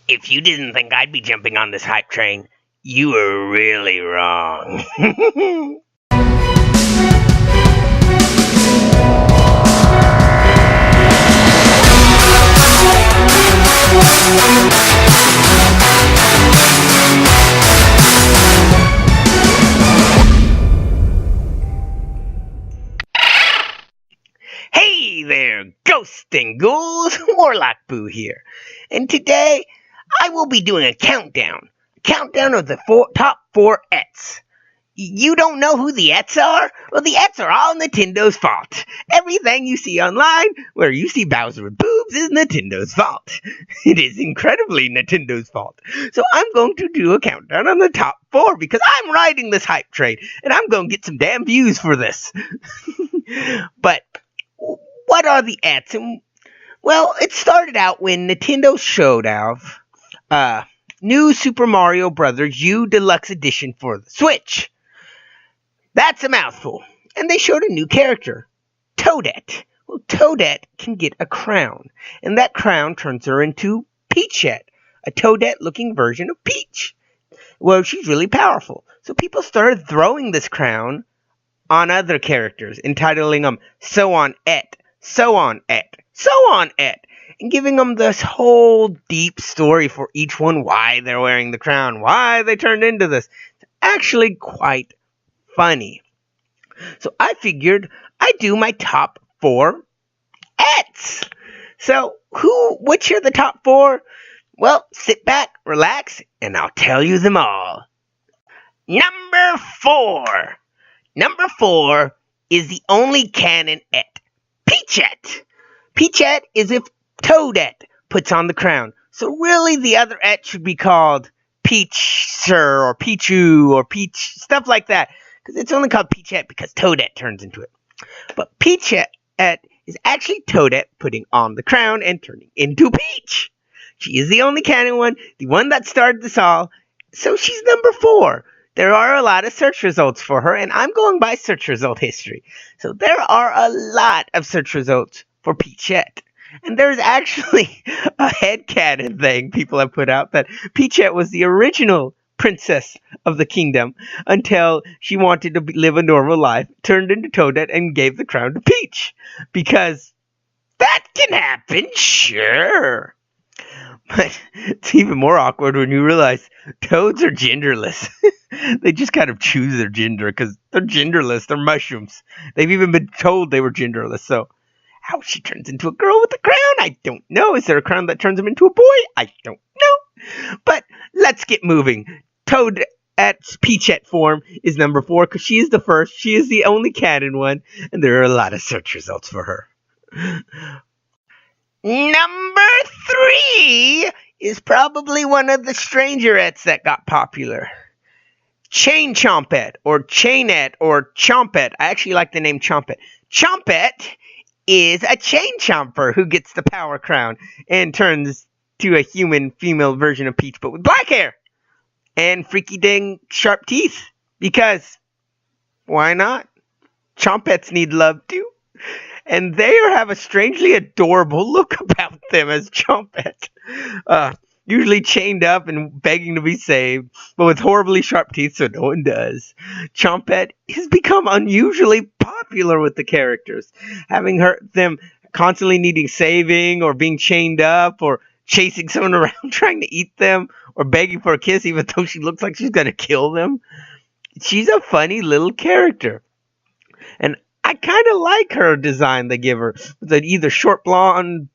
If you didn't think I'd be jumping on this hype train, you were really wrong. Hey there, ghosts and ghouls, Warlock Boo here, and today I will be doing a countdown of the top 4 Ettes. You don't know who the Ettes are? Well, the Ettes are all Nintendo's fault. Everything you see online where you see Bowser with boobs is Nintendo's fault. It is incredibly Nintendo's fault. So I'm going to do a countdown on the top 4 because I'm riding this hype train and I'm going to get some damn views for this. But what are the Ettes? Well, it started out when Nintendo showed off New Super Mario Bros. U Deluxe Edition for the Switch. That's a mouthful. And they showed a new character, Toadette. Well, Toadette can get a crown, and that crown turns her into Peachette, a Toadette-looking version of Peach. Well, she's really powerful. So people started throwing this crown on other characters, entitling them So On Et, So On Et, So On Et, and giving them this whole deep story for each one, why they're wearing the crown, why they turned into this. It's actually quite funny. So I figured I'd do my top 4 Ettes. So which are the top 4? Well, sit back, relax, and I'll tell you them all. Number 4. Number 4 is the only canon Et, Peachette. Peachette is if Toadette puts on the crown. So really the other Et should be called Peach-Sir or Pichu or Peach, stuff like that. Because it's only called Peachette because Toadette turns into it. But Peachette is actually Toadette putting on the crown and turning into Peach. She is the only canon one, the one that started this all. So she's number 4. There are a lot of search results for her, and I'm going by search result history. So there are a lot of search results for Peachette. And there's actually a headcanon thing people have put out that Peachette was the original princess of the kingdom until she wanted to live a normal life, turned into Toadette, and gave the crown to Peach. Because that can happen, sure. But it's even more awkward when you realize toads are genderless. They just kind of choose their gender because they're genderless. They're mushrooms. They've even been told they were genderless. So how she turns into a girl with a crown, I don't know. Is there a crown that turns him into a boy? I don't know. But let's get moving. Toadette's Peachette form is number 4 because she is the first. She is the only canon one. And there are a lot of search results for her. Number 3 is probably one of the strangerettes that got popular. Chain Chompette, or Chainette, or Chompette. I actually like the name Chompette. Chompette is a chain chomper who gets the power crown and turns to a human female version of Peach, but with black hair and freaky dang sharp teeth. Because why not? Chompettes need love too. And they have a strangely adorable look about them as Chompette. Usually chained up and begging to be saved, but with horribly sharp teeth so no one does. Chompette has become unusually popular with the characters, having them constantly needing saving or being chained up or chasing someone around trying to eat them or begging for a kiss even though she looks like she's going to kill them. She's a funny little character. And I kind of like her design they give her, with either short bobbed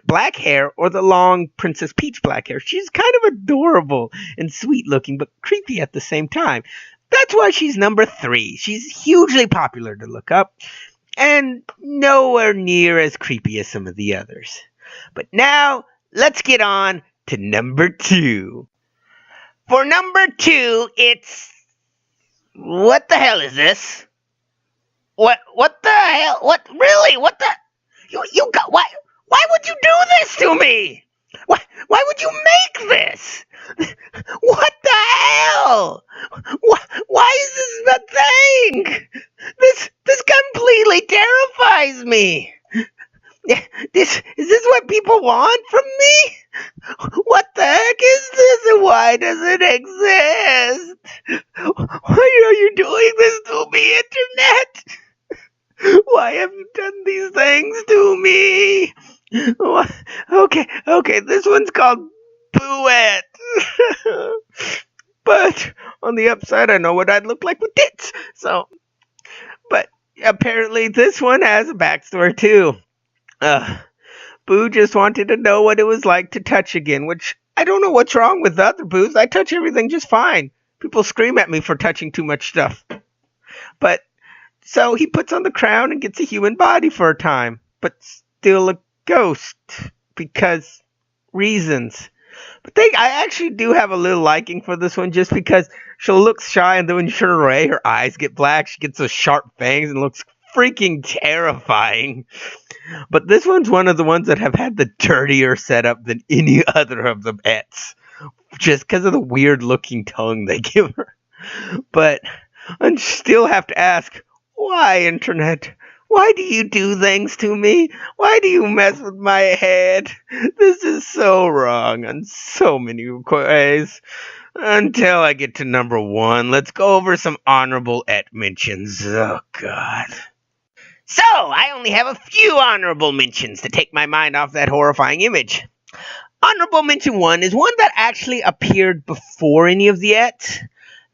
black hair or the long Princess Peach black hair. She's kind of adorable and sweet looking, but creepy at the same time. That's why she's number 3. She's hugely popular to look up and nowhere near as creepy as some of the others. But now let's get on to number 2. For number 2, it's... What the hell is this? What the hell? What, really? What the? You got, why would you do this to me? Why would you make this? What the hell? Why is this a thing? This completely terrifies me. Is this what people want from me? What the heck is this and why does it exist? Why are you doing this to me, Internet? Why have you done these things to me? Okay, this one's called Booette. But on the upside, I know what I'd look like with tits. But apparently this one has a backstory too. Boo just wanted to know what it was like to touch again, which I don't know what's wrong with the other Boos. I touch everything just fine. People scream at me for touching too much stuff. But so he puts on the crown and gets a human body for a time, but still a ghost because reasons. But I actually do have a little liking for this one just because she'll look shy and then when you turn her away, her eyes get black. She gets those sharp fangs and looks freaking terrifying. But this one's one of the ones that have had the dirtier setup than any other of the Ettes. Just because of the weird looking tongue they give her. But I still have to ask, why, Internet? Why do you do things to me? Why do you mess with my head? This is so wrong in so many ways. Until I get to number 1, let's go over some honorable Et mentions. Oh, God. So, I only have a few honorable mentions to take my mind off that horrifying image. Honorable mention 1 is one that actually appeared before any of the Ets.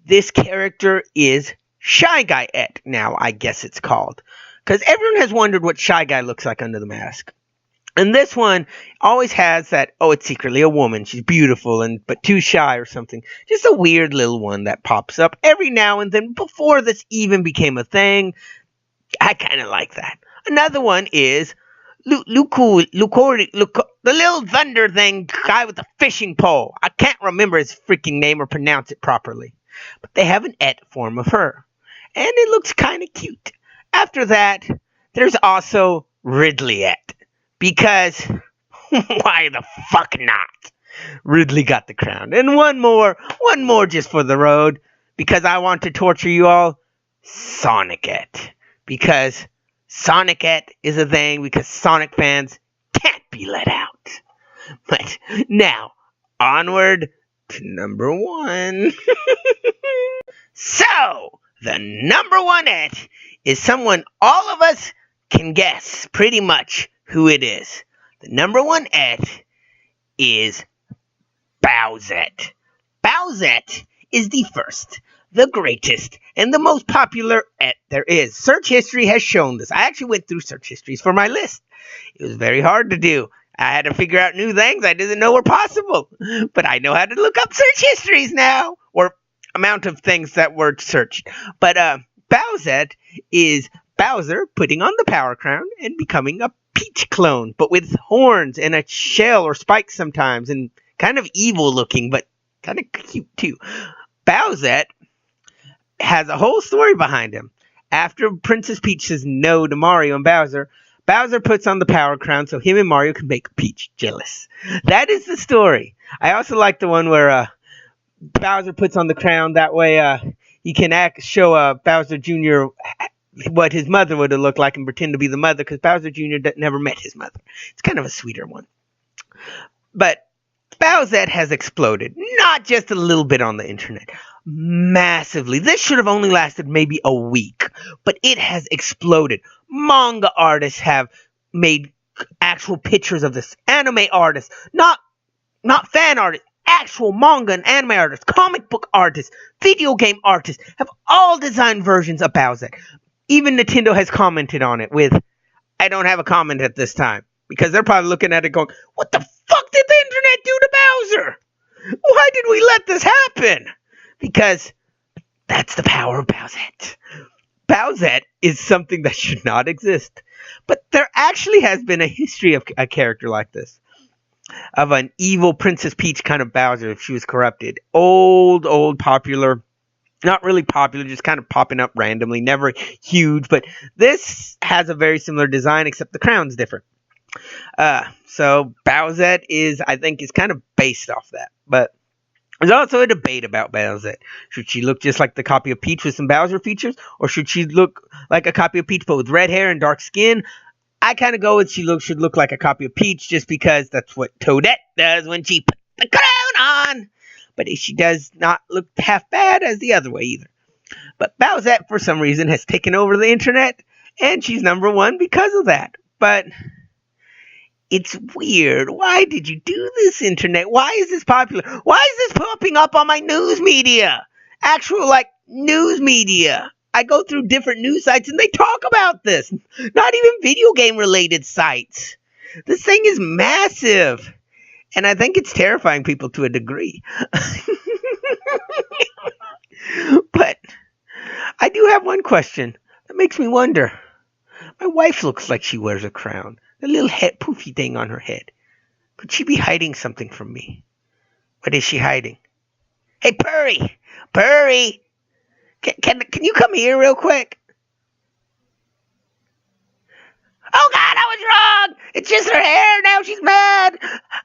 This character is Shy Guy Et, now I guess it's called. Because everyone has wondered what Shy Guy looks like under the mask. And this one always has that, oh, it's secretly a woman. She's beautiful, but too shy or something. Just a weird little one that pops up every now and then before this even became a thing. I kind of like that. Another one is the little thunder thing guy with the fishing pole. I can't remember his freaking name or pronounce it properly. But they have an Et form of her. And it looks kind of cute. After that, there's also Ridley Et. Because, why the fuck not? Ridley got the crown. And one more just for the road. Because I want to torture you all. Sonic Et. Because Sonic Et is a thing. Because Sonic fans can't be let out. But now, onward to number 1. So, the number 1 Et is someone all of us can guess pretty much who it is. The number 1 Et is Bowsette. Bowsette is the first, the greatest, and the most popular Et there is. Search history has shown this. I actually went through search histories for my list. It was very hard to do. I had to figure out new things I didn't know were possible. But I know how to look up search histories now. Or amount of things that were searched. But Bowsette is Bowser putting on the power crown and becoming a Peach clone, but with horns and a shell or spikes sometimes, and kind of evil looking, but kind of cute too. Bowsette has a whole story behind him. After Princess Peach says no to Mario and Bowser, Bowser puts on the power crown so him and Mario can make Peach jealous. That is the story. I also like the one where Bowser puts on the crown. That way he can show Bowser Jr. what his mother would have looked like and pretend to be the mother, because Bowser Jr. never met his mother. It's kind of a sweeter one. But Bowsette has exploded. Not just a little bit on the internet. Massively. This should have only lasted maybe a week. But it has exploded. Manga artists have made actual pictures of this. Anime artists. Not fan artists. Actual manga and anime artists. Comic book artists. Video game artists. Have all designed versions of Bowsette. Even Nintendo has commented on it with, I don't have a comment at this time. Because they're probably looking at it going, what the fuck did the internet do to Bowser? Why did we let this happen? Because that's the power of Bowsette. Bowsette is something that should not exist. But there actually has been a history of a character like this. Of an evil Princess Peach kind of Bowser if she was corrupted. Old, popular. Not really popular, just kind of popping up randomly. Never huge, but this has a very similar design, except the crown's different. So Bowsette is kind of based off that. But there's also a debate about Bowsette. Should she look just like the copy of Peach with some Bowser features? Or should she look like a copy of Peach but with red hair and dark skin? I kind of go with should look like a copy of Peach just because that's what Toadette does when she puts the crown on. But she does not look half bad as the other way either. But Bowsette, for some reason, has taken over the internet, and she's number one because of that. But it's weird. Why did you do this, internet? Why is this popular? Why is this popping up on my news media? Actual, news media. I go through different news sites, and they talk about this. Not even video game-related sites. This thing is massive. And I think it's terrifying people to a degree. But I do have one question that makes me wonder. My wife looks like she wears a crown. The little head poofy thing on her head. Could she be hiding something from me? What is she hiding? Hey, Purry! Purry! Can you come here real quick? Oh God, I was wrong! It's just her hair, now she's mad!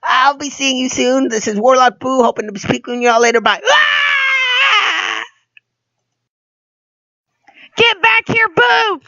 I'll be seeing you soon. This is Warlock Boo, hoping to speak with y'all later. Bye. Ah! Get back here, Boo!